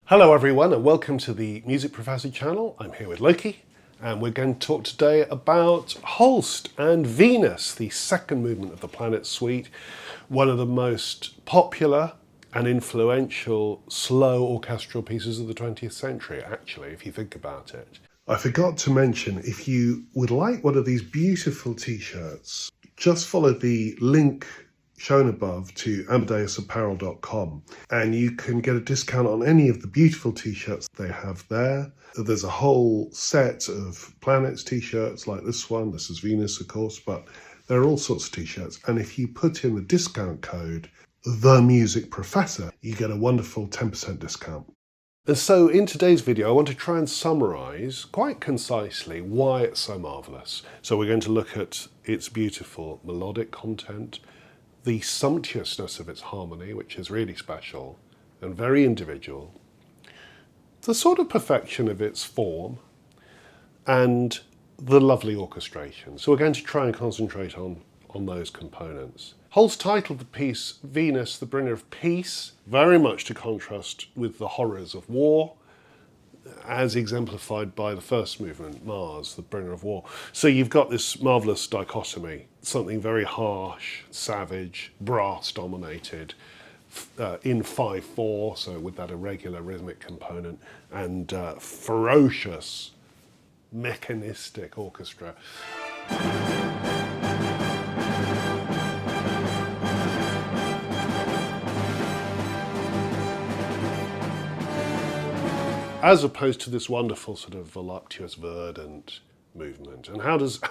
Hello everyone and welcome to the Music Professor channel. I'm here with Loki and we're going to talk today about Holst and Venus, the second movement of the Planet Suite, one of the most popular and influential slow orchestral pieces of the 20th century, actually, if you think about it. I forgot to mention, if you would like one of these beautiful t-shirts, just follow the link shown above to AmadeusApparel.com and you can get a discount on any of the beautiful t-shirts they have there. There's a whole set of planets t-shirts like this one. This is Venus, of course, but there are all sorts of t-shirts. And if you put in the discount code, The Music Professor, you get a wonderful 10% discount. And so in today's video, I want to try and summarize quite concisely why it's so marvelous. So we're going to look at its beautiful melodic content, the sumptuousness of its harmony, which is really special and very individual, the sort of perfection of its form, and the lovely orchestration. So we're going to try and concentrate on those components. Holst titled the piece Venus, the Bringer of Peace, very much to contrast with the horrors of war, as exemplified by the first movement, Mars, the Bringer of War. So you've got this marvellous dichotomy, something very harsh, savage, brass-dominated, in 5/4, so with that irregular rhythmic component, and ferocious, mechanistic orchestra. As opposed to this wonderful sort of voluptuous, verdant movement. And how does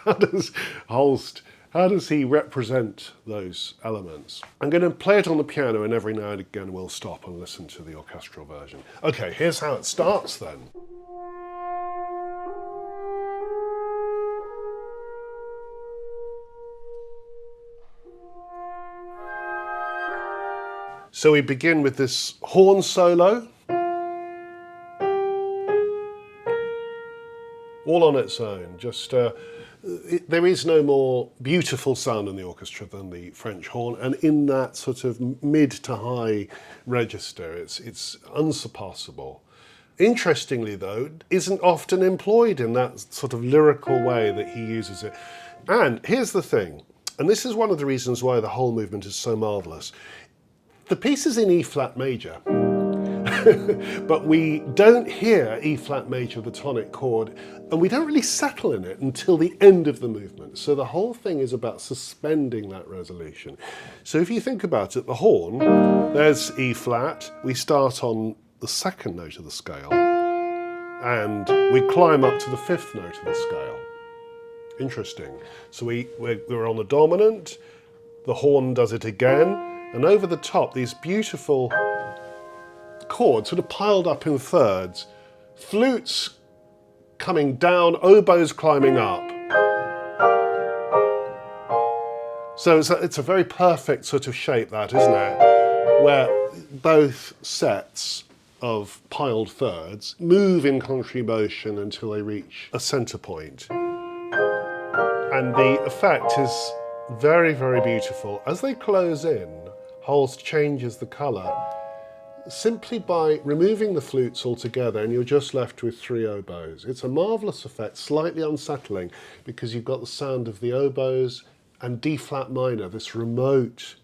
Holst, how does he represent those elements? I'm going to play it on the piano and every now and again we'll stop and listen to the orchestral version. Okay, here's how it starts then. So we begin with this horn solo, all on its own. Just there is no more beautiful sound in the orchestra than the French horn, and in that sort of mid to high register, it's unsurpassable. Interestingly, though, it isn't often employed in that sort of lyrical way that he uses it. And here's the thing, and this is one of the reasons why the whole movement is so marvelous. The piece is in E-flat major. But we don't hear E-flat major, the tonic chord, and we don't really settle in it until the end of the movement. So the whole thing is about suspending that resolution. So if you think about it, the horn, there's E-flat, we start on the second note of the scale, and we climb up to the fifth note of the scale. Interesting. So we're on the dominant, the horn does it again, and over the top, these beautiful chords sort of piled up in thirds, flutes coming down, oboes climbing up. So it's a very perfect sort of shape, that, isn't it? Where both sets of piled thirds move in contrary motion until they reach a centre point. And the effect is very, very beautiful. As they close in, Holst changes the colour simply by removing the flutes altogether, and you're just left with three oboes. It's a marvellous effect, slightly unsettling, because you've got the sound of the oboes and D-flat minor, this remote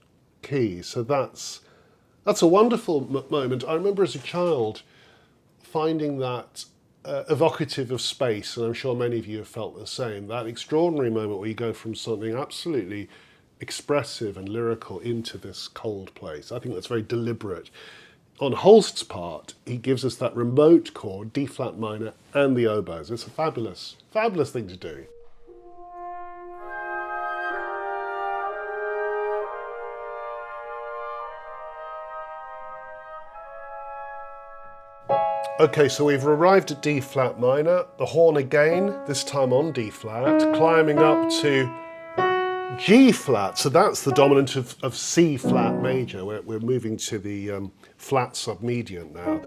key. So that's a wonderful moment. I remember as a child finding that evocative of space, and I'm sure many of you have felt the same, that extraordinary moment where you go from something absolutely expressive and lyrical into this cold place. I think that's very deliberate. On Holst's part, he gives us that remote chord, D-flat minor, and the oboes. It's a fabulous, fabulous thing to do. Okay, so we've arrived at D-flat minor, the horn again, this time on D-flat, climbing up to G-flat, so that's the dominant of C-flat major. We're moving to the flat submediant now.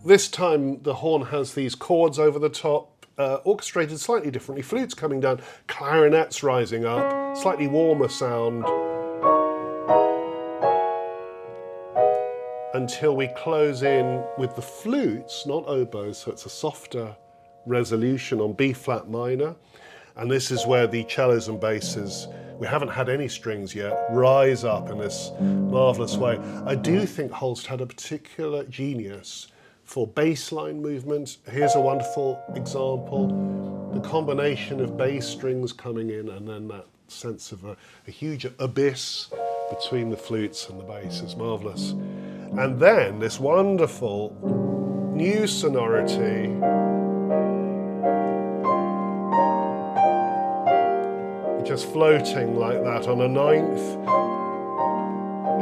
This time the horn has these chords over the top, orchestrated slightly differently. Flutes coming down, clarinets rising up, slightly warmer sound, until we close in with the flutes, not oboes, so it's a softer resolution on B flat minor. And this is where the cellos and basses, we haven't had any strings yet, rise up in this marvellous way. I do think Holst had a particular genius for bass line movement. Here's a wonderful example. The combination of bass strings coming in and then that sense of a huge abyss between the flutes and the bass is marvellous. And then this wonderful new sonority, just floating like that on a ninth.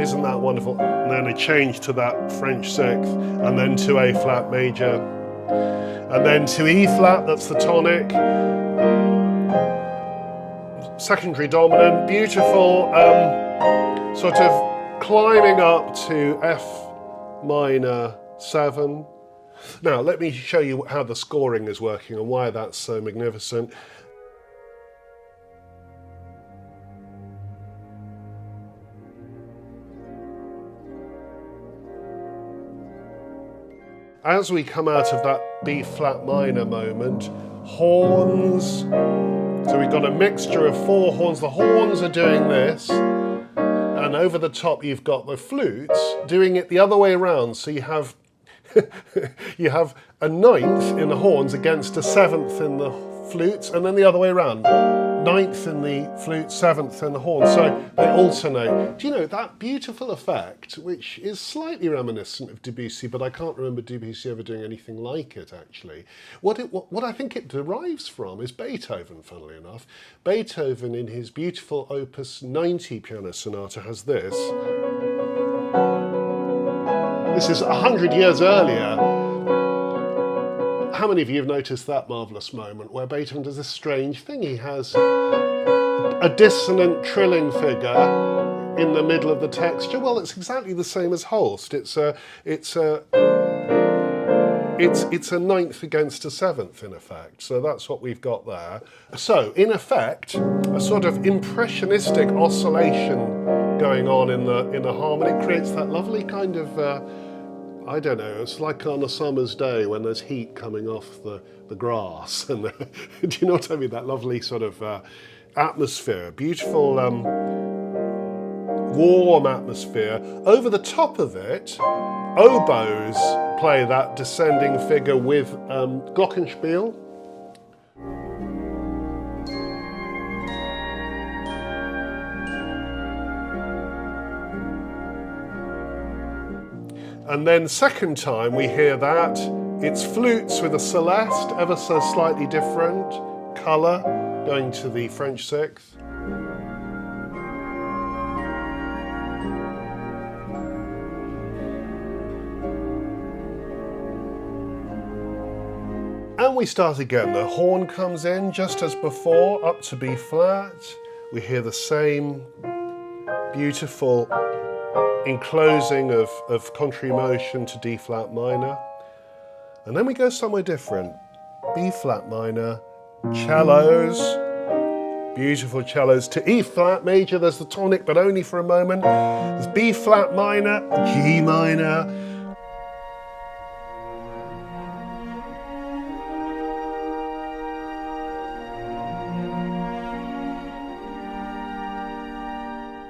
Isn't that wonderful? And then a change to that French sixth, and then to A flat major, and then to E flat, that's the tonic. Secondary dominant, beautiful, sort of climbing up to F minor 7. Now, let me show you how the scoring is working and why that's so magnificent. As we come out of that B flat minor moment, horns, so we've got a mixture of 4 horns. The horns are doing this, and over the top you've got the flutes doing it the other way around. So you have you have a ninth in the horns against a 7th in the flutes, and then the other way around. 9th in the flute, 7th in the horn, so they alternate. Do you know, that beautiful effect, which is slightly reminiscent of Debussy, but I can't remember Debussy ever doing anything like it, actually. What I think it derives from is Beethoven, funnily enough. Beethoven, in his beautiful Opus 90 piano sonata, has this. This is 100 years earlier. How many of you have noticed that marvellous moment where Beethoven does this strange thing? He has a dissonant trilling figure in the middle of the texture. Well, it's exactly the same as Holst. It's a 9th against a 7th, in effect. So that's what we've got there. So, in effect, a sort of impressionistic oscillation going on in the harmony. It creates that lovely kind of I don't know, it's like on a summer's day when there's heat coming off the grass. And do you know what I mean? That lovely sort of atmosphere, beautiful warm atmosphere. Over the top of it, oboes play that descending figure with glockenspiel. And then second time we hear that, it's flutes with a celeste, ever so slightly different colour, going to the French sixth. And we start again. The horn comes in just as before, up to B flat. We hear the same beautiful enclosing of contrary motion to D flat minor. And then we go somewhere different. B flat minor, cellos, beautiful cellos, to E flat major. There's the tonic, but only for a moment. There's B flat minor, G minor.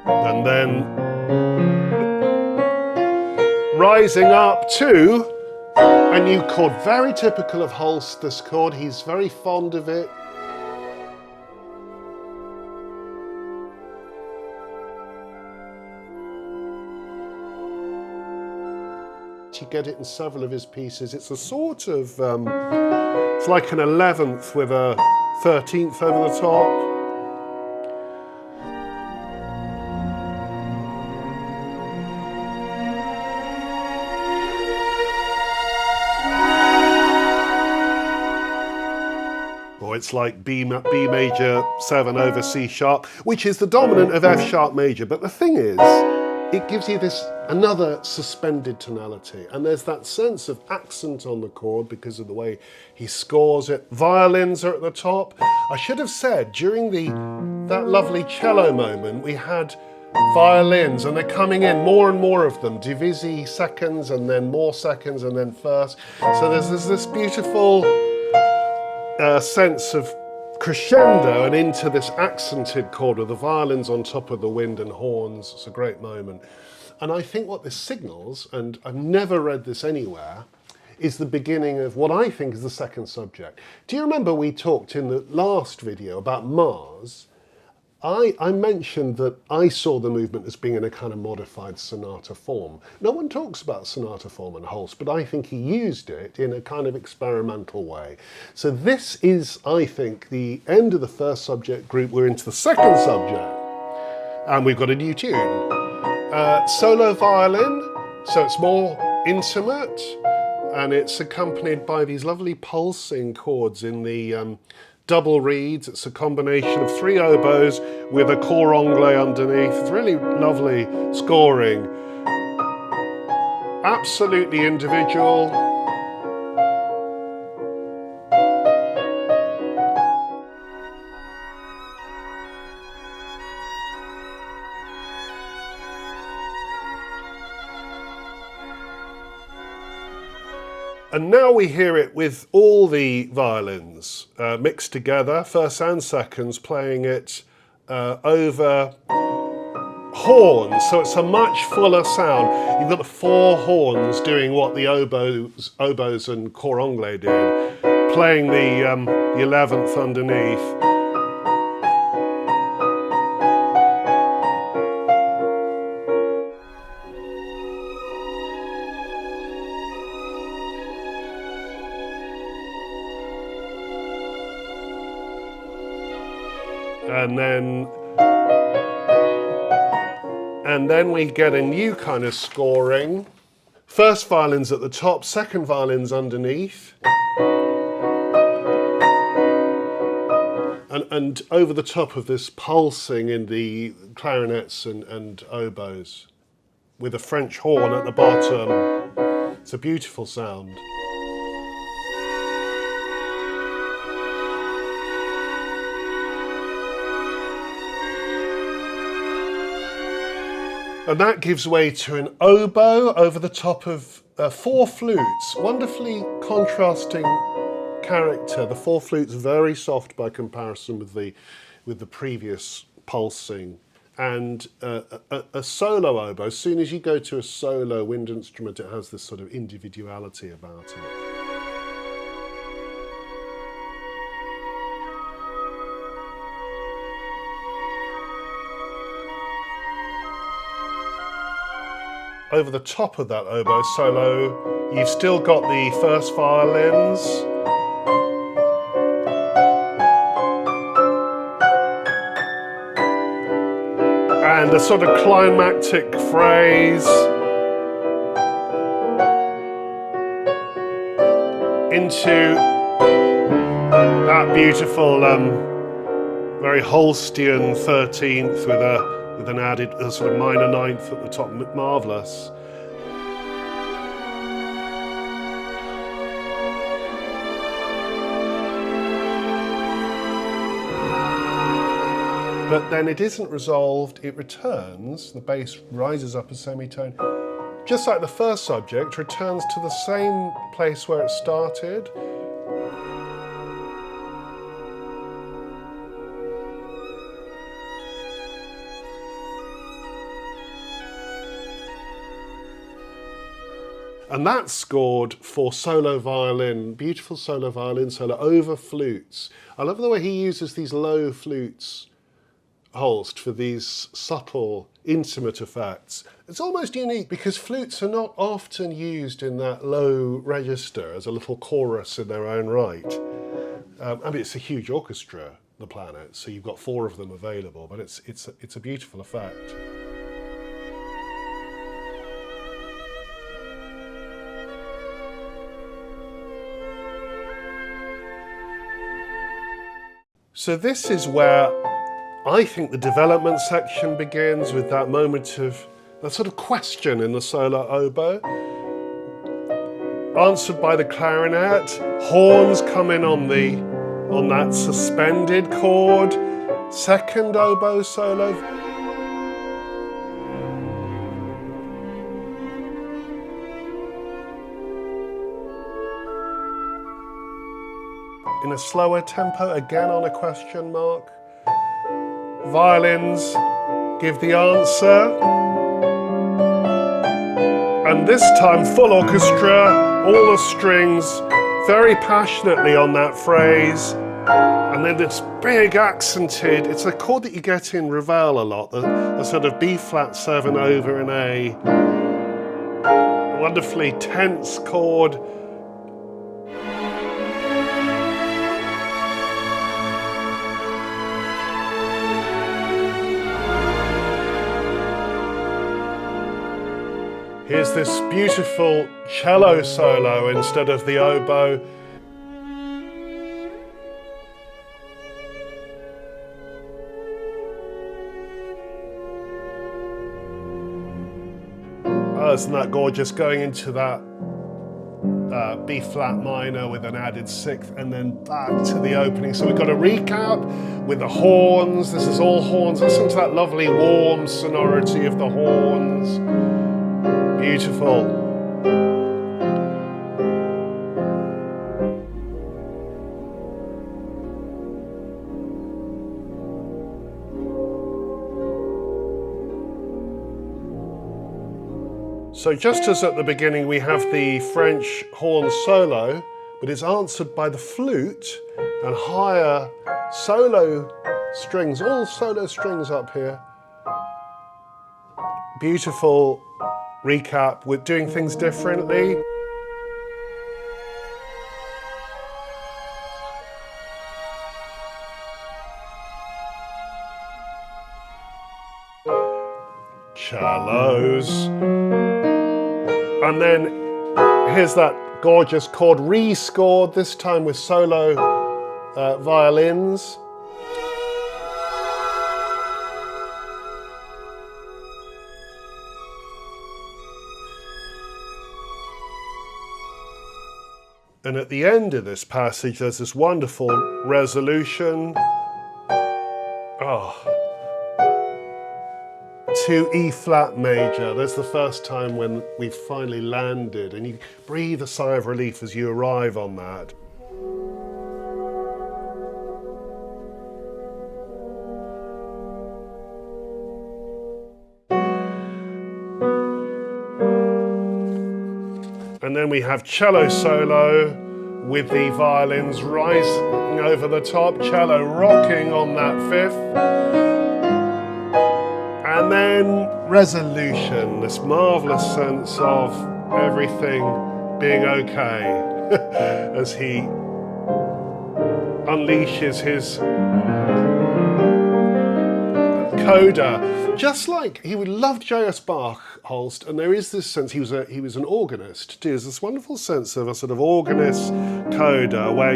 And then rising up to a new chord, very typical of Holst, this chord. He's very fond of it. You get it in several of his pieces. It's a sort of, it's like an 11th with a 13th over the top. It's like B major 7 over C sharp, which is the dominant of F sharp major. But the thing is, it gives you this another suspended tonality, and there's that sense of accent on the chord because of the way he scores it. Violins are at the top. I should have said during that lovely cello moment we had violins, and they're coming in, more and more of them, divisi seconds and then more seconds and then first. So there's this beautiful sense of crescendo and into this accented chord of the violins on top of the wind and horns. It's a great moment. And I think what this signals, and I've never read this anywhere, is the beginning of what I think is the second subject. Do you remember we talked in the last video about Mars? I mentioned that I saw the movement as being in a kind of modified sonata form. No one talks about sonata form and Holst, but I think he used it in a kind of experimental way. So this is, I think, the end of the first subject group. We're into the second subject, and we've got a new tune. Solo violin, so it's more intimate, and it's accompanied by these lovely pulsing chords in the double reeds. It's a combination of 3 oboes with a cor anglais underneath. It's really lovely scoring. Absolutely individual. And now we hear it with all the violins mixed together, first and seconds, playing it over horns. So it's a much fuller sound. You've got the 4 horns doing what the oboes and cor anglais did, playing the 11th underneath. And then we get a new kind of scoring. First violin's at the top, second violin's underneath. And over the top of this pulsing in the clarinets and oboes, with a French horn at the bottom. It's a beautiful sound. And that gives way to an oboe over the top of 4 flutes. Wonderfully contrasting character. The 4 flutes very soft by comparison with the previous pulsing. And a solo oboe. As soon as you go to a solo wind instrument, it has this sort of individuality about it. Over the top of that oboe solo, you've still got the first violins. And a sort of climactic phrase into that beautiful, very Holstian 13th with an added sort of minor 9th at the top, marvellous. But then it isn't resolved, it returns, the bass rises up a semitone, just like the first subject, returns to the same place where it started. And that's scored for solo violin, beautiful solo violin solo over flutes. I love the way he uses these low flutes, Holst, for these subtle, intimate effects. It's almost unique because flutes are not often used in that low register as a little chorus in their own right. I mean, it's a huge orchestra, the Planet, so you've got 4 of them available, but it's a beautiful effect. So this is where I think the development section begins, with that moment of a sort of question in the solo oboe, answered by the clarinet. Horns come in on that suspended chord. Second oboe solo. In a slower tempo, again on a question mark. Violins give the answer. And this time, full orchestra, all the strings, very passionately on that phrase. And then this big accented, it's a chord that you get in Ravel a lot, a sort of B flat 7 over an A. A wonderfully tense chord. Here's this beautiful cello solo instead of the oboe. Oh, isn't that gorgeous, going into that B flat minor with an added sixth and then back to the opening. So we've got a recap with the horns. This is all horns. Listen to that lovely warm sonority of the horns. Beautiful. So just as at the beginning we have the French horn solo, but it's answered by the flute and higher solo strings, all solo strings up here. Beautiful recap with doing things differently. Cellos. And then here's that gorgeous chord rescored, this time with solo violins. And at the end of this passage, there's this wonderful resolution. To E flat major. That's the first time when we've finally landed, and you breathe a sigh of relief as you arrive on that. And then we have cello solo with the violins rising over the top, cello rocking on that fifth. And then resolution, this marvelous sense of everything being okay as he unleashes his Coda. Just like he would love J.S. Bach, Holst, and there is this sense, he was an organist too. There's this wonderful sense of a sort of organist coda where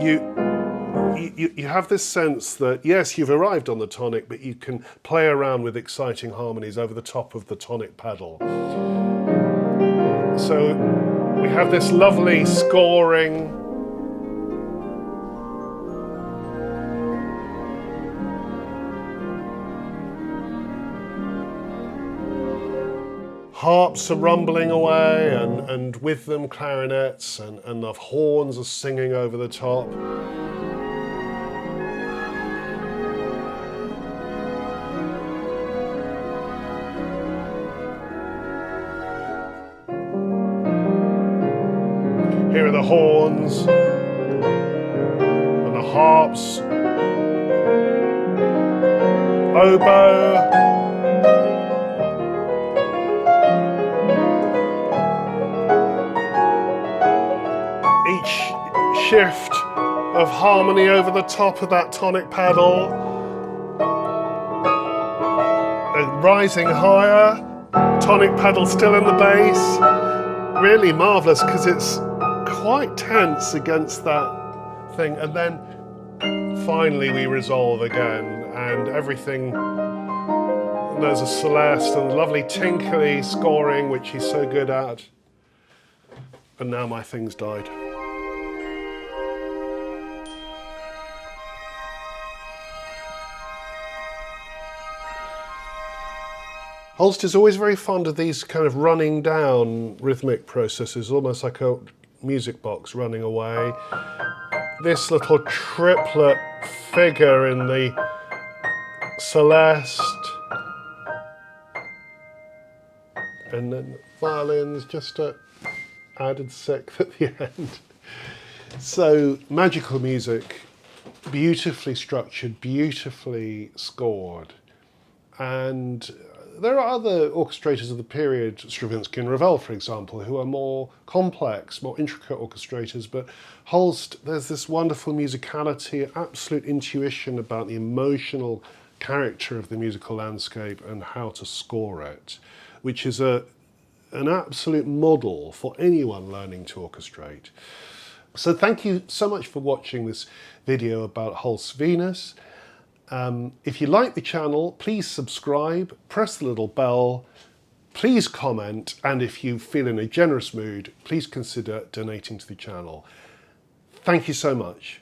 you have this sense that, yes, you've arrived on the tonic, but you can play around with exciting harmonies over the top of the tonic pedal. So we have this lovely scoring. Harps are rumbling away, and with them clarinets, and the horns are singing over the top. Here are the horns and the harps, oboe, each shift of harmony over the top of that tonic pedal, and rising higher, tonic pedal still in the bass. Really marvellous because it's quite tense against that thing, and then finally we resolve again, and everything And there's a celeste and a lovely tinkly scoring, which he's so good at. And now my thing's died. Holst is always very fond of these kind of running down rhythmic processes, almost like a music box running away. This little triplet figure in the celeste, and then violins, just a added sixth at the end. So magical music, beautifully structured, beautifully scored. And there are other orchestrators of the period, Stravinsky and Ravel, for example, who are more complex, more intricate orchestrators, but Holst, there's this wonderful musicality, absolute intuition about the emotional character of the musical landscape and how to score it, which is an absolute model for anyone learning to orchestrate. So thank you so much for watching this video about Holst's Venus. If you like the channel, please subscribe, press the little bell, please comment, and if you feel in a generous mood, please consider donating to the channel. Thank you so much.